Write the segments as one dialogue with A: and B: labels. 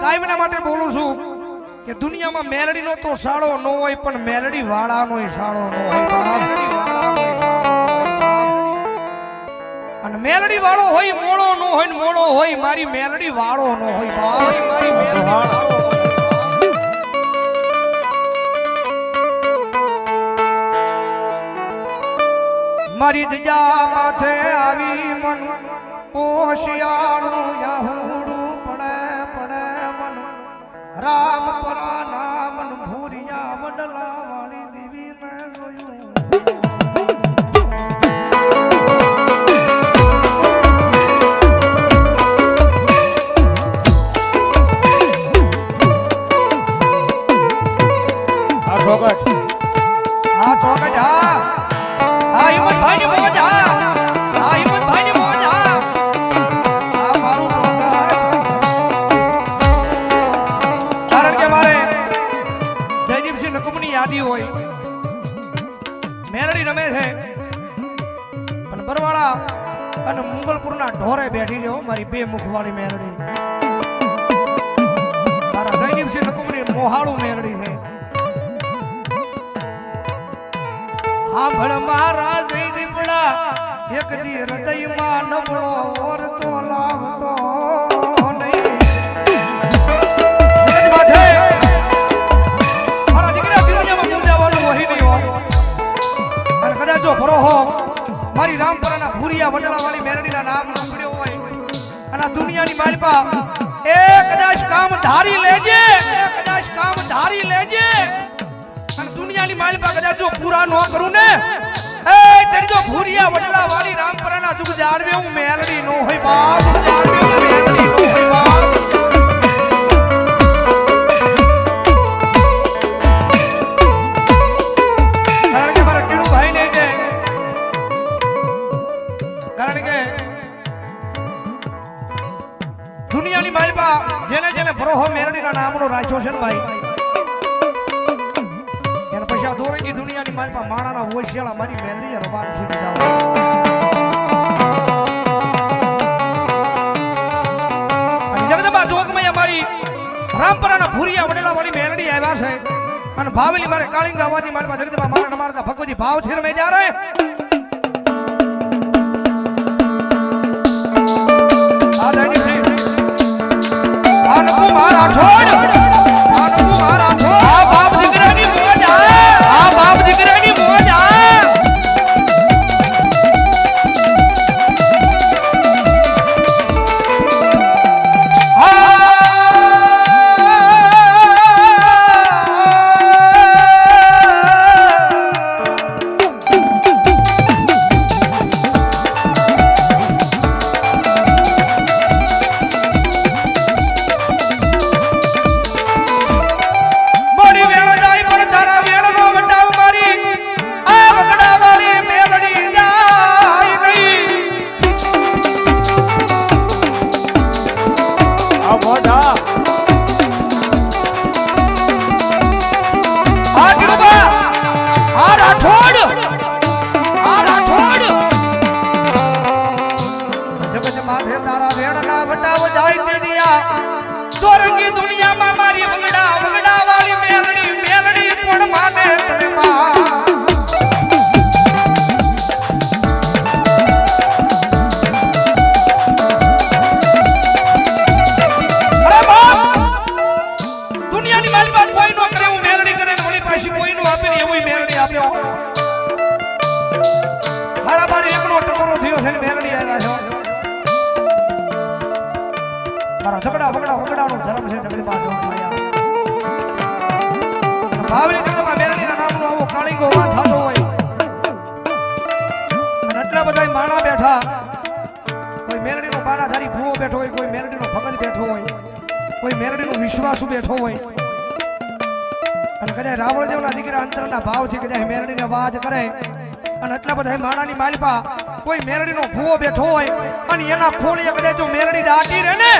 A: કાયમના માટે બોલું છું કે દુનિયામાં મેલડીનો તો સાળો ન હોય પણ મેલડી વાળાનો સાળો ન હોય બાપ। અને મેલડી વાળો હોય મોળો ન હોય ને મોળો હોય મારી મેલડી વાળો ન હોય બાપ। મારી મેલડી વાળો મારી જગ્યા માથે આવી મન ઓશિયાળું યાહુડું પડે પડે મન રામ પરા નામન ભૂરિયા વડલા વાળી દેવી ને જોયું। આ ચોકટ હા હિંમતભાઈ ની મોજ હા હિંમતભાઈ ની મોજ હા મારું ચોકટ। કારણ કે મારે જયદીપસિંહ નકુમની યાદી હોય મેલડી રમે છે પણ બરવાળા અને મુગલપુરના ઢોરે બેઠી છે મારી બે મુખવાળી મેલડી મારા જયદીપસિંહ નકુમની મોહાળું મેલડી છે। સાંભળ મારા જયદીપડા એક દી હૃદયમાં નબળો ઓરતો લાવતો નહીં। મારા દીકરા દુનિયામાં મૂંઝાવાનું વહી નહીં હોય અને કદાચ જો ભરોહો મારી રામપરાના ભૂરિયા વડલા વાળી મેરડીના નામ સાંભળ્યો હોય અને દુનિયાની માલપા એ કદાચ કામ ધારી લેજે કદાચ કામ ધારી લેજે અને દુનિયાની માલપા કદાચ જો પૂરા ન કરું ને એ તેરી જો ભૂરિયા વડલા વાળી રામપરાના જુગ જાળવે હું મેલડી નો હોય બાપ જાળવે હું મેલડી નો હોય બાપ। કારણ કે મારા ટીણુ ભાઈ નહીં છે કારણ કે દુનિયાની માલપા જેને જેને ભરોહો મેલડીના નામનો રાખ્યો છે ને ભાઈ દોરંગી દુનિયાની માલપા માણાના હોશિયાળા મારી મેલડી રબાન થી દીધા અને જગદંબા જોગમય મારી રામપરાના ભૂરિયા વડેલા વાળી મેલડી આવ્યા છે અને ભાવેલી મારે કાળિંગા વારની માલપા જગદંબા મારા મારતા ભગવતી ભાવ થી રમે જા રહે આ જયદીપ સિંહ આ નકુ મારા છોડ આ નકુ મારા છોડ આ બાપ દીકરાની મોજ આ બાપ દીકરાની મોજ વિશ્વાસુ બેઠો હોય અને કદાચ રાવણ દેવના દીકરા અંતરના ભાવથી કદાચ મેલડીને વાજ કરે અને એટલા બધા માણાની માલપા કોઈ મેલડીનો ભૂવો બેઠો હોય અને એના ખોળીએ કદાચ જો મેલડી દાટી રહે ને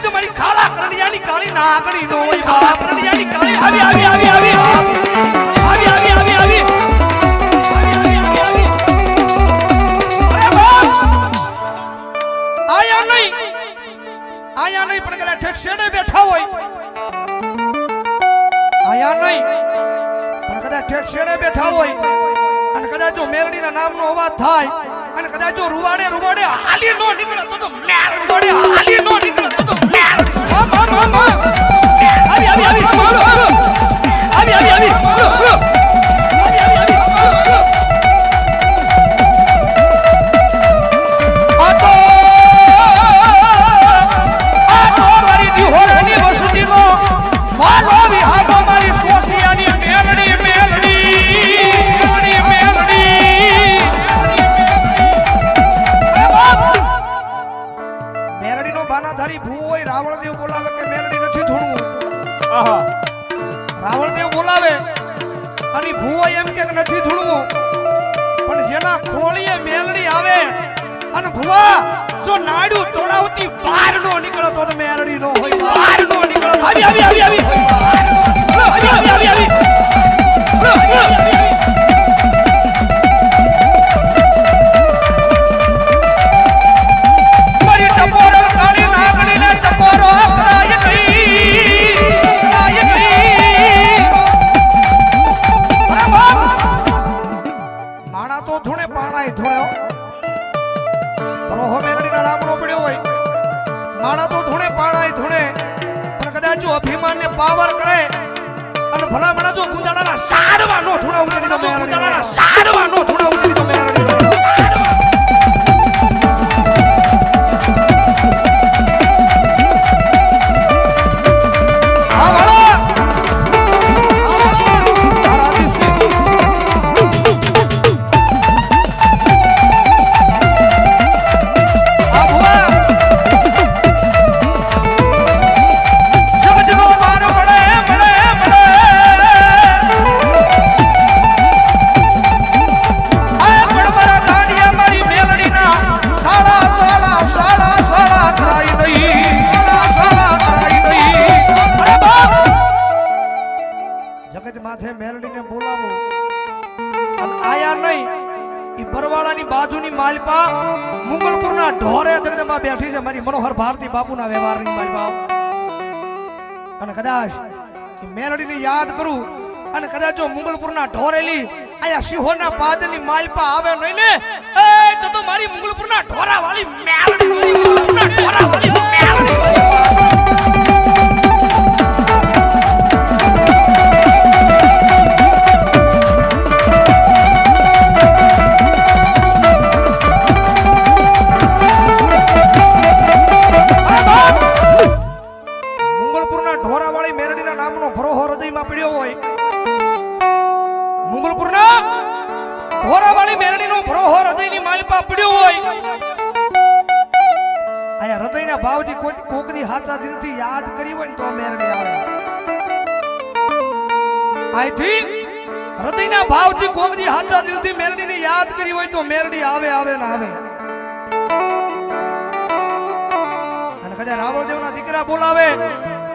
A: તો મારી ખાલા કરણિયાની કાળી નાગડી નો હોય ખાલા કરણિયાની કાળી આવી આવી આવી આવી આવી આવી આવી આવી અરે બાપ આયા નહીં પણ કદાચ છેડે બેઠા હોય ઠેઠ શેડે બેઠા હોય અને કદાચ જો મેલડીના નામનો અવાજ થાય અને કદાચ જો રૂવાડે રૂવાડે હાલી નો નીકળે તો મેલ રૂવાડે હાલી નો નીકળે તો મેલ આવી આવી આવી આવી આવી આવી રાવણદેવ બોલાવે અને ભૂવો એમ કે નથી ધૂણવું પણ જેના ખોળીએ મેલડી આવે અને ભૂવા જો નાડું તોડાવતી બહાર નો નીકળો તો મેલડી નો હોય બહાર નો નીકળો આવી આવી આવી આવી આવી આવી મારી ટપોરો કાળી નાગણીને ટપોરો કરાય ગઈ તો ધૂણે પાણાય ધૂણ્યો પ્રહો મેલડીના નામનો પડ્યો હોય માણા તો ધૂણે પાણાય ધૂણે પણ કદાચ જો અભિમાનને પાવર કરે અને ભલામણા જો ગુંદાળાના સાડવા નો ધૂણા ઉતરી તો ગુંદાળાના સાડવા નો ધૂણા ઉતરી તો મેલડી મેલડીને બોલાવો અને આયા નહીં ઈ બરવાળાની બાજુની માલપા મુગલપુરના ઢોરે જગદંબા બેઠી છે મારી મનોહર ભારતી બાપુના વ્યવહારની માલપા અને કદાચ ઈ મેલડીને યાદ કરું અને કદાચ જો મુગલપુરના ઢોરેલી આયા સિંહોના પાદની માલપા આવે નહીં ને એ તો મારી મુગલપુરના ઢોરા વાળી મેલડી મુગલપુરના ઢોરા વાળી મેલડી ભાવથી કોકની હાચા દિલથી યાદ કરી હોય ને તો મેરડી આવે આઈથી હૃદયના ભાવથી કોકની હાચા દિલથી મેરડીને યાદ કરી હોય તો મેરડી આવે આવે ને આવે અને કદાચ રાવળદેવના દીકરા બોલાવે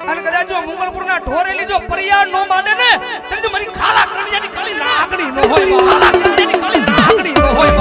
A: અને કદાચ જો મુગલપુરના ઢોરેલી જો પરિયાર નો માને ને તો મારી ખાલા કરણિયાની કાળી નાગણી નો હોય ખાલા કરણિયાની કાળી નાગણી નો હોય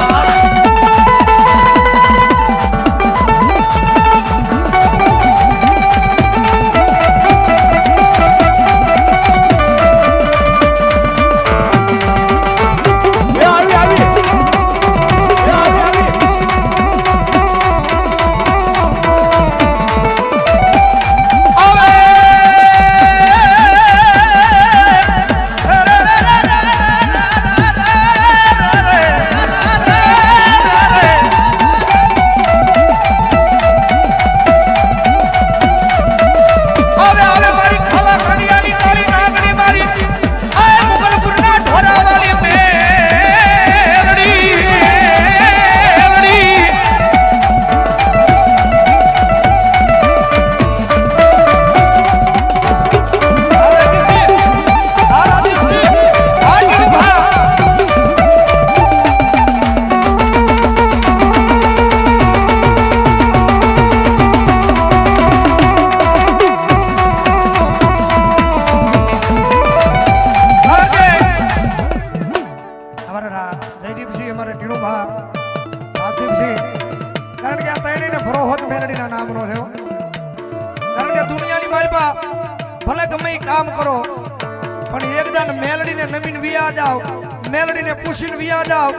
A: પણ એકદાન મેલડીને નમીન વિયા જાવ, મેલડીને પૂછીને વિયા જાવ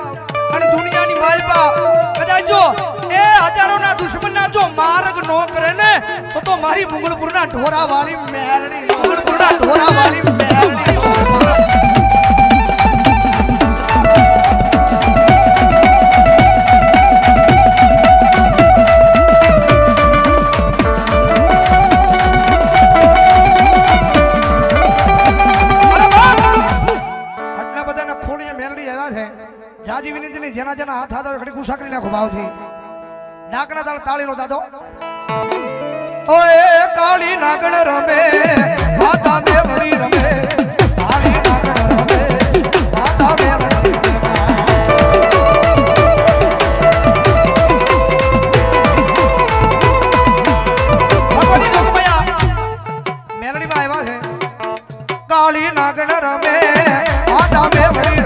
A: અને દુનિયાની માલપા કદાચ જો એ હજારોના દુશ્મનના જો માર્ગ નો કરે ને તો મારી મુગલપુરના ઢોરા વાળી મેલડી, મુગલપુરના ઢોરા વાળી મેલડી જાજી વિનંતી જેના જેના હાથ હાથ ઘડી ગુસ્સા કરી નાખો ભાવથી નાકના તાળ તાળી નો દાદો ઓએ કાળી નાગણ રમે માતા મેલડી રમે કાળી નાગણ રમે માતા મેલડી ભગવાન જોગમયા મેલડી માં આવ્યા છે કાળી નાગણ રમે માતા મેલડી